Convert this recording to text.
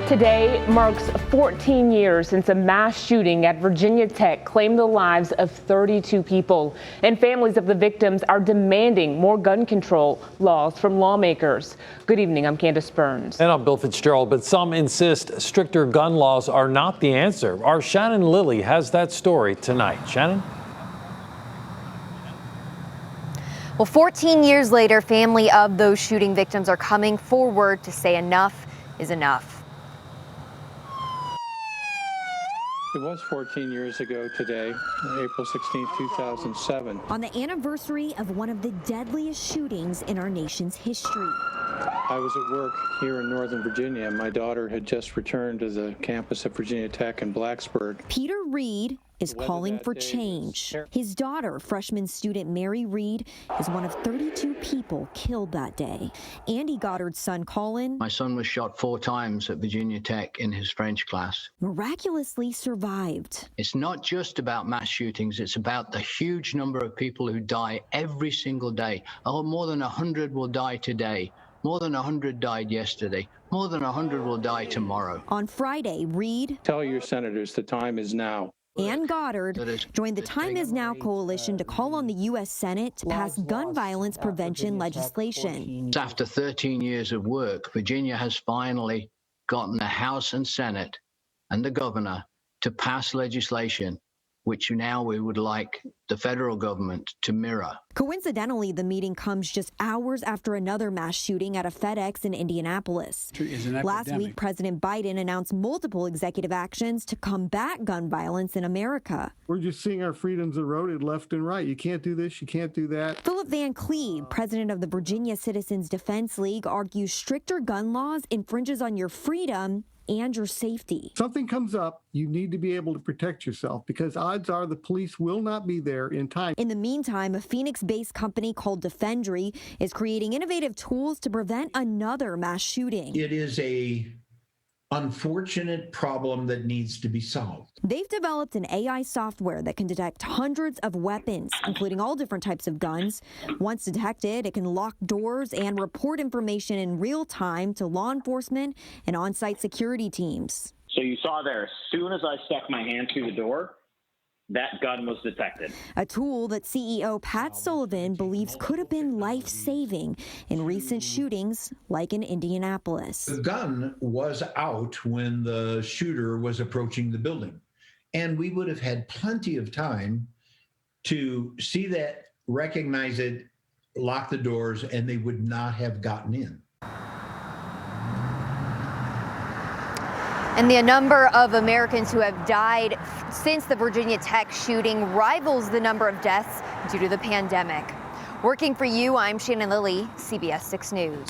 Today marks 14 years since a mass shooting at Virginia Tech claimed the lives of 32 people, and families of the victims are demanding more gun control laws from lawmakers. Good evening, I'm Candace Burns. And I'm Bill Fitzgerald, but some insist stricter gun laws are not the answer. Our Shannon Lilly has that story tonight. Shannon? Well, 14 years later, family of those shooting victims are coming forward to say enough is enough. It was 14 years ago today, April 16, 2007. On the anniversary of one of the deadliest shootings in our nation's history. I was at work here in Northern Virginia. My daughter had just returned to the campus of Virginia Tech in Blacksburg. Peter Reed is calling for change. His daughter, freshman student Mary Reed, is one of 32 people killed that day. Andy Goddard's son, Colin, my son was shot 4 times at Virginia Tech in his French class. Miraculously survived. It's not just about mass shootings, it's about the huge number of people who die every single day. Oh, more than 100 will die today. More than 100 died yesterday. More than 100 will die tomorrow. On Friday, Reed, Tell your senators the time is now. and Goddard joined the Time Is Now coalition to call on the U.S. Senate to pass gun violence prevention legislation. After 13 years of work, Virginia has finally gotten the House and Senate and the governor to pass legislation which now we would like the federal government to mirror. Coincidentally, the meeting comes just hours after another mass shooting at a FedEx in Indianapolis. Last week, President Biden announced multiple executive actions to combat gun violence in America. We're just seeing our freedoms eroded left and right. You can't do this, you can't do that. Philip Van Cleve, president of the Virginia Citizens Defense League, argues stricter gun laws infringes on your freedom and your safety. Something comes up, you need to be able to protect yourself because odds are the police will not be there in time. In the meantime, a Phoenix-based company called Defendry is creating innovative tools to prevent another mass shooting. It is a unfortunate problem that needs to be solved. They've developed an AI software that can detect hundreds of weapons, including all different types of guns. Once detected, it can lock doors and report information in real time to law enforcement and on-site security teams. So you saw there, as soon as I stuck my hand through the door, that gun was detected. A tool that CEO Pat Sullivan believes could have been life-saving in recent shootings like in Indianapolis. The gun was out when the shooter was approaching the building, and we would have had plenty of time to see that, recognize it, lock the doors, and they would not have gotten in. And the number of Americans who have died since the Virginia Tech shooting rivals the number of deaths due to the pandemic. Working for you, I'm Shannon Lilly, CBS 6 News.